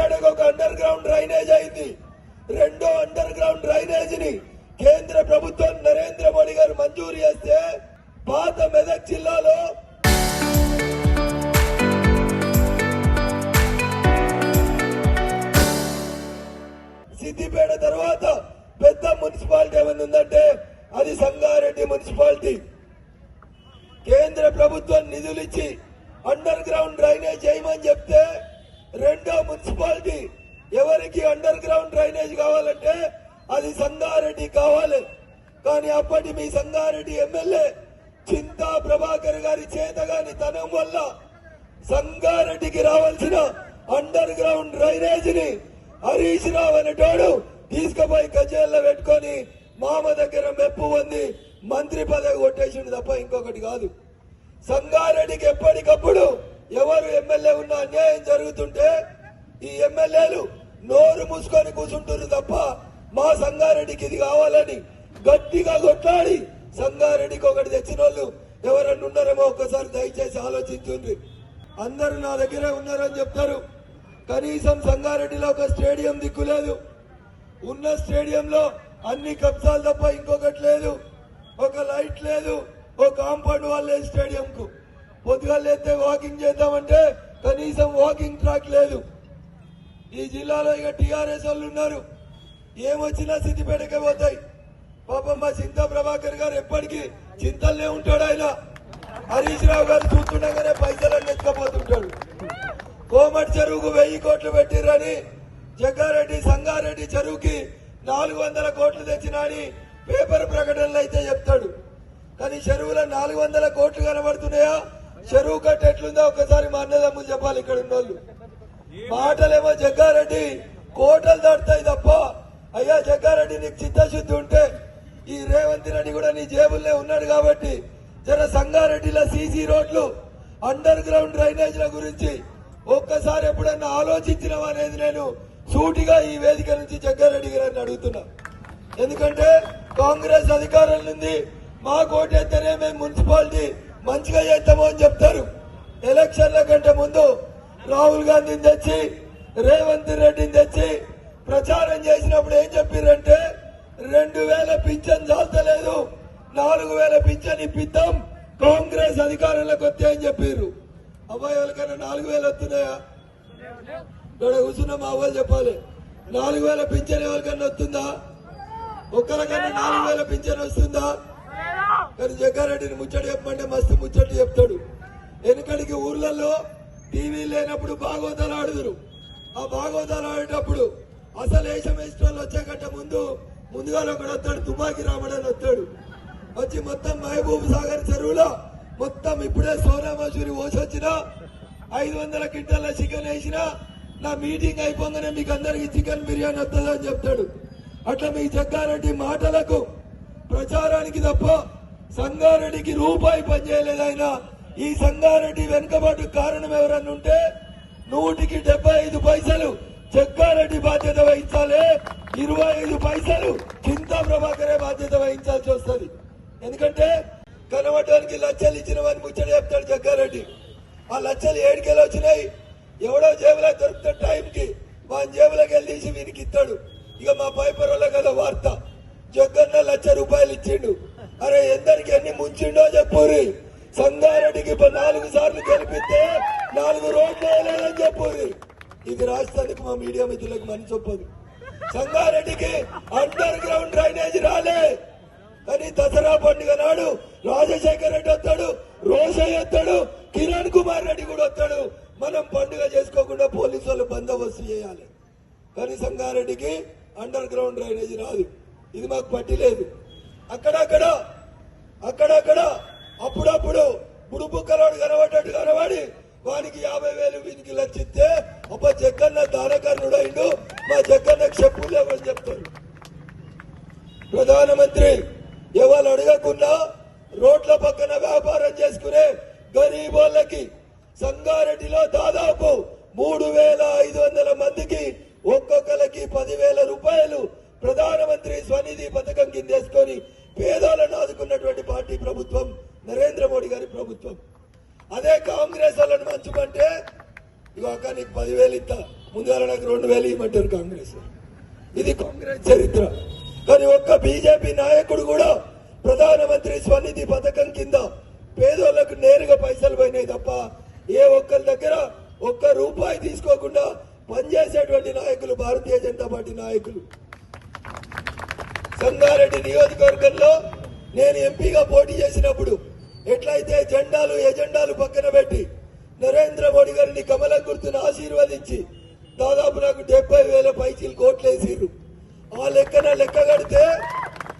సిద్దిపేటకు ఒక under ground drainage అయింది. రెండో అండర్ గ్రౌండ్ డ్రైనేజ్ ని కేంద్ర ప్రభుత్వం నరేంద్ర మోడీ గారు మంజూరు చేస్తే పాత మెదక్ జిల్లాలో సిద్దిపేట తర్వాత పెద్ద మున్సిపాలిటీ ఏమైనా ఉందంటే అది సంగారెడ్డి మున్సిపాలిటీ. కేంద్ర ప్రభుత్వం నిధులు ఇచ్చి అండర్ గ్రౌండ్ డ్రైనేజ్ చేయమని చెప్తే రెండో మున్సిపాలిటీ ఎవరికి అండర్ గ్రౌండ్ డ్రైనేజ్ కావాలంటే అది సంగారెడ్డి కావాలి. కానీ అప్పటి మీ సంగారెడ్డి ఎమ్మెల్యే చింతా ప్రభాకర్ గారి చేతగాని తనం వల్ల సంగారెడ్డికి రావాల్సిన అండర్ గ్రౌండ్ డ్రైనేజ్ ని హరీష్ రావు అనేటోడు తీసుకుపోయి గజేల్లో పెట్టుకొని మామ దగ్గర మెప్పు పొంది మంత్రి పదవి కొట్టేసిండు తప్ప ఇంకొకటి కాదు. సంగారెడ్డికి ఎప్పటికప్పుడు ఎవరు ఎమ్మెల్యే ఉన్న అన్యాయం జరుగుతుంటే ఈ ఎమ్మెల్యేలు నోరు మూసుకొని కూర్చుంటారు తప్ప మా సంగారెడ్డికి ఇది కావాలని గట్టిగా కొట్లాడి సంగారెడ్డికి ఒకటి తెచ్చిన వాళ్ళు ఎవరన్నా ఉన్నారేమో ఒక్కసారి దయచేసి ఆలోచించుండ్రి. అందరూ నా దగ్గరే ఉన్నారని చెప్తారు. కనీసం సంగారెడ్డిలో ఒక స్టేడియం దిక్కులేదు. ఉన్న స్టేడియంలో అన్ని కబ్జాలు తప్ప ఇంకొకటి లేదు. ఒక లైట్ లేదు, ఒక కాంపౌండ్ వాల్ లేదు స్టేడియం కు. పొద్దుగా లేస్తే వాకింగ్ చేద్దామంటే కనీసం వాకింగ్ ట్రాక్ లేదు. ఈ జిల్లాలో ఇక టీఆర్ఎస్ వాళ్ళు ఉన్నారు, ఏమొచ్చినా సిద్దిపేటకే పోతాయి. పాపం మా చింతా ప్రభాకర్ గారు ఎప్పటికీ చింతలనే ఉంటాడు. ఆయన హరీష్ రావు గారు చూస్తుండగానే పైసలన్నీ ఎత్తుకపోతుంటాడు. కోమటి చెరువుకు 1000 కోట్లు పెట్టిరని జగ్గారెడ్డి సంగారెడ్డి చెరువుకి 400 కోట్లు తెచ్చినాని పేపర్ ప్రకటనలు అయితే చెప్తాడు. కానీ చెరువులో 400 కోట్లు కనబడుతున్నాయా? చెరువు కట్ట ఎట్లుందో ఒకసారి మా అన్నదమ్ములు చెప్పాలి. ఇక్కడ ఉన్న వాళ్ళు మాటలేమో జగ్గారెడ్డి కోటలు దాటుతాయి తప్ప, అయ్యా జగ్గారెడ్డి నీకు చిత్తశుద్ధి ఉంటే ఈ రేవంత్ రెడ్డి కూడా నీ జేబుల్నే ఉన్నాడు కాబట్టి జర సంగారెడ్డిలో సీసీ రోడ్లు అండర్ గ్రౌండ్ డ్రైనేజ్ల గురించి ఒక్కసారి ఎప్పుడన్నా ఆలోచించినవా అనేది నేను సూటిగా ఈ వేదిక నుంచి జగ్గారెడ్డి గారిని అడుగుతున్నా. ఎందుకంటే కాంగ్రెస్ అధికారం ఉంది, మా కోటైతేనే మేము మున్సిపాలిటీ మంచిగా చేస్తామో అని చెప్తారు. ఎలక్షన్ల కంటే ముందు రాహుల్ గాంధీని తెచ్చి రేవంత్ రెడ్డిని తెచ్చి ప్రచారం చేసినప్పుడు ఏం చెప్పారంటే 2000 పింఛన్ చాలతలేదు, 4000 పింఛన్ ఇప్పిద్దాం కాంగ్రెస్ అధికారంలోకి వస్తే అని చెప్పారు. అబ్బాయి ఎవరికైనా 4000 వస్తున్నాయా? ఇక్కడ కూర్చున్న మా వాళ్ళు చెప్పాలి, 4000 పింఛన్ ఎవరికన్నా వస్తుందా? ఒక్కరికన్నా 4000 పింఛన్ వస్తుందా? కానీ జగ్గారెడ్డిని ముచ్చట చెప్పమంటే మస్తు ముచ్చట చెప్తాడు. వెనుకడికి ఊర్లలో టీవీ లేనప్పుడు భాగవతాలు ఆడుదురు. ఆ భాగవతాలు ఆడేటప్పుడు అసలు వేషం వేసిన వచ్చే కంటే ముందుగా ఒకడు వస్తాడు, తుపాకి రామడని వస్తాడు. వచ్చి మొత్తం మహబూబ్ సాగర్ చెరువులో మొత్తం ఇప్పుడే సోనా మసూరి పోసొచ్చినా 500 క్వింటాల చికెన్ వేసినా నా మీటింగ్ అయిపోగానే మీకు అందరికి చికెన్ బిర్యానీ వస్తుందని చెప్తాడు. అట్లా మీ జగ్గారెడ్డి మాటలకు ప్రచారానికి తప్ప సంగారెడ్డికి రూపాయి పనిచేయలేదైనా ఈ సంగారెడ్డి వెనుకబాటు కారణం ఎవరన్నా ఉంటే 100కి 75 పైసలు జగ్గారెడ్డి బాధ్యత వహించాలి, 25 పైసలు చింతా ప్రభాకరే బాధ్యత వహించాల్సి వస్తుంది. ఎందుకంటే కనబడడానికి లక్షలు ఇచ్చిన వారిని ముచ్చట చెప్తాడు జగ్గారెడ్డి. ఆ లక్షలు 7 వచ్చినాయి, ఎవడో జేబులో దొరికితే టైంకి వాని జేబులోకి వెళ్ళి తీసి వీనికి ఇస్తాడు. ఇక మా పైపర్ల కదా వార్త, జగ్గన్న ₹1,00,000 ఇచ్చిండు. అరే ఎందరికి ఎన్ని ముంచిండో చెప్పురి. సంగారెడ్డికి 4 సార్లు గెలిపిస్తే 4 రోడ్లు వేయలేదని చెప్పురి. ఇది రాష్ట్రానికి మా మీడియా మిత్రులకు మనసు ఒప్పదు. సంగారెడ్డికి అండర్ గ్రౌండ్ డ్రైనేజ్ రాలే, కానీ దసరా పండుగ నాడు రాజశేఖర్ రెడ్డి వస్తాడు, రోషయ్య వస్తాడు, కిరణ్ కుమార్ రెడ్డి కూడా వస్తాడు. మనం పండుగ చేసుకోకుండా పోలీసు వాళ్ళు బందోబస్తు చేయాలి. కానీ సంగారెడ్డికి అండర్ గ్రౌండ్ డ్రైనేజ్ రాదు. ఇది మాకు పట్టి లేదు. అక్కడక్కడ అప్పుడప్పుడు బుడుబుక్కలోడు కనబడ్డట్టు కనబడి వానికి 50,000 వీనికి లచ్చిస్తే అప్ప జగ్గన్న దానకర్ణుడు అయిండు, మా జగ్గన్నకు చెప్పులు లేవని చెప్తారు. ప్రధానమంత్రి ఎవరు అడగకుండా రోడ్ల పక్కన వ్యాపారం చేసుకునే గరీబోళ్ళకి సంగారెడ్డిలో దాదాపు 3,500 మందికి ఒక్కొక్కరికి 10,000 రూపాయలు ప్రధానమంత్రి స్వనిధి పథకం కింద వేసుకొని పేదలను ఆదుకున్నటువంటి పార్టీ ప్రభుత్వం నరేంద్ర మోడీ గారి ప్రభుత్వం. అదే కాంగ్రెస్ వాళ్ళని మంచుకుంటే ఇక నీకు 10,000 ఇస్తా, ముందుగా నెలకు 2000 ఇవ్వమంటారు కాంగ్రెస్. ఇది కాంగ్రెస్ చరిత్ర. కానీ ఒక్క బీజేపీ నాయకుడు కూడా ప్రధానమంత్రి స్వనిధి పథకం కింద పేదోళ్లకు నేరుగా పైసలు పోయినాయి తప్ప ఏ ఒక్కరి దగ్గర ఒక్క రూపాయి తీసుకోకుండా పనిచేసేటువంటి నాయకులు భారతీయ జనతా పార్టీ నాయకులు. సంగారెడ్డి నియోజకవర్గంలో నేను ఎంపీగా పోటీ చేసినప్పుడు ఎట్లయితే జెండాలు ఎజెండాలు పక్కన పెట్టి నరేంద్ర మోడీ గారిని కమలం గుర్తును ఆశీర్వదించి దాదాపు నాకు 70,000 పైచీలు కోట్లేసిర్రు. ఆ లెక్క కడితే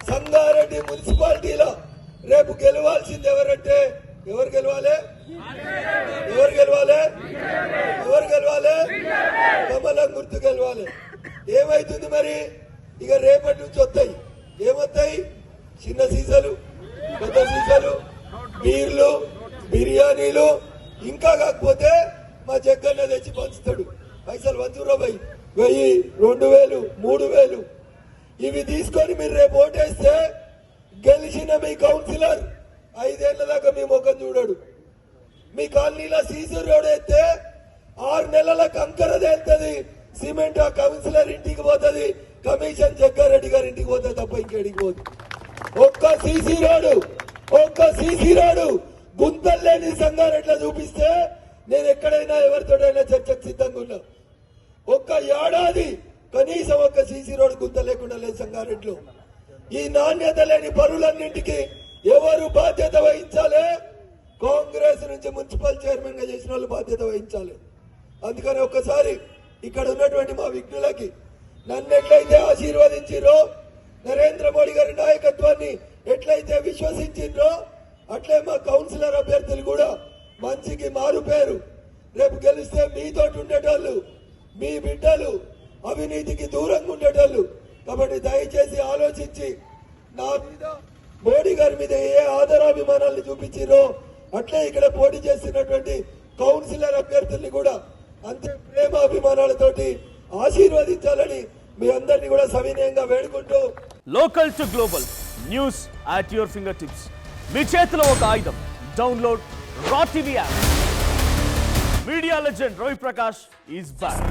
సంగారెడ్డి మున్సిపాలిటీలో రేపు గెలవాల్సింది ఎవరంటే ఎవరు గెలవాలి? కమలం గుర్తు గెలవాలి. ఏమైతుంది మరి? ఇక రేపటి నుంచి వస్తాయి. ఏమొస్తాయి? చిన్న సీసాలు, పెద్ద సీసాలు, బీర్లు, బిర్యానీలు, ఇంకా కాకపోతే మా జగ్గన్న తెచ్చి పంచుతాడు. పైసలు 100 రూపాయి, 1000, 2000, 3000 ఇవి తీసుకొని మీరు రేపు ఓటేస్తే గెలిచిన మీ కౌన్సిలర్ 5 ఏళ్ల దాకా మీ ముఖం చూడడు. మీ కాలనీలో సీసీ రోడ్ అయితే 6 నెలల కంకర తేలుతుంది, సిమెంట్ ఆ కౌన్సిలర్ ఇంటికి పోతుంది, కమిషన్ జగ్గారెడ్డి గారి ఇంటికి పోతుంది తప్ప ఇంకేడికి పోదు. ఒక్క సీసీ రోడ్డు గుంతలు లేని సంగారెడ్డిలో చూపిస్తే నేను ఎక్కడైనా ఎవరితోడైనా చర్చకు సిద్ధంగా ఉన్నా. ఒక్క ఏడాది కనీసం ఒక్క సీసీ రోడ్డు గుంత లేకుండా లేదు సంగారెడ్డిలో. ఈ నాణ్యత లేని పనులన్నింటికి ఎవరు బాధ్యత వహించాలి? కాంగ్రెస్ నుంచి మున్సిపల్ చైర్మన్ గా చేసిన వాళ్ళు బాధ్యత వహించాలి. అందుకని ఒక్కసారి ఇక్కడ ఉన్నటువంటి మా విఘ్నులకి నన్ను ఎట్లయితే ఆశీర్వదించిరో, నరేంద్ర మోడీ గారి నాయకత్వాన్ని ఎట్లయితే విశ్వసించిండ్రో అట్లే మా కౌన్సిలర్ అభ్యర్థులు కూడా మంచికి మారు పేరు. రేపు గెలిస్తే మీతోటి ఉండేటోళ్ళు, మీ బిడ్డలు అవినీతికి దూరంగా ఉండేటోళ్ళు. కాబట్టి దయచేసి ఆలోచించి నా మీద మోడీ గారి మీద ఏ ఆదరాభిమానాలను చూపించిరో అట్లే ఇక్కడ పోటీ చేస్తున్నటువంటి కౌన్సిలర్ అభ్యర్థుల్ని కూడా అంతే ప్రేమ అభిమానాలతోటి ఆశీర్వదించాలని మీ అందరినీ కూడా సవినయంగా వేడుకుంటూ, local to global news at your fingertips. మీ చేతిలో ఒక ఆయుధం. Download Raw TV app. Media legend Ravi Prakash is back.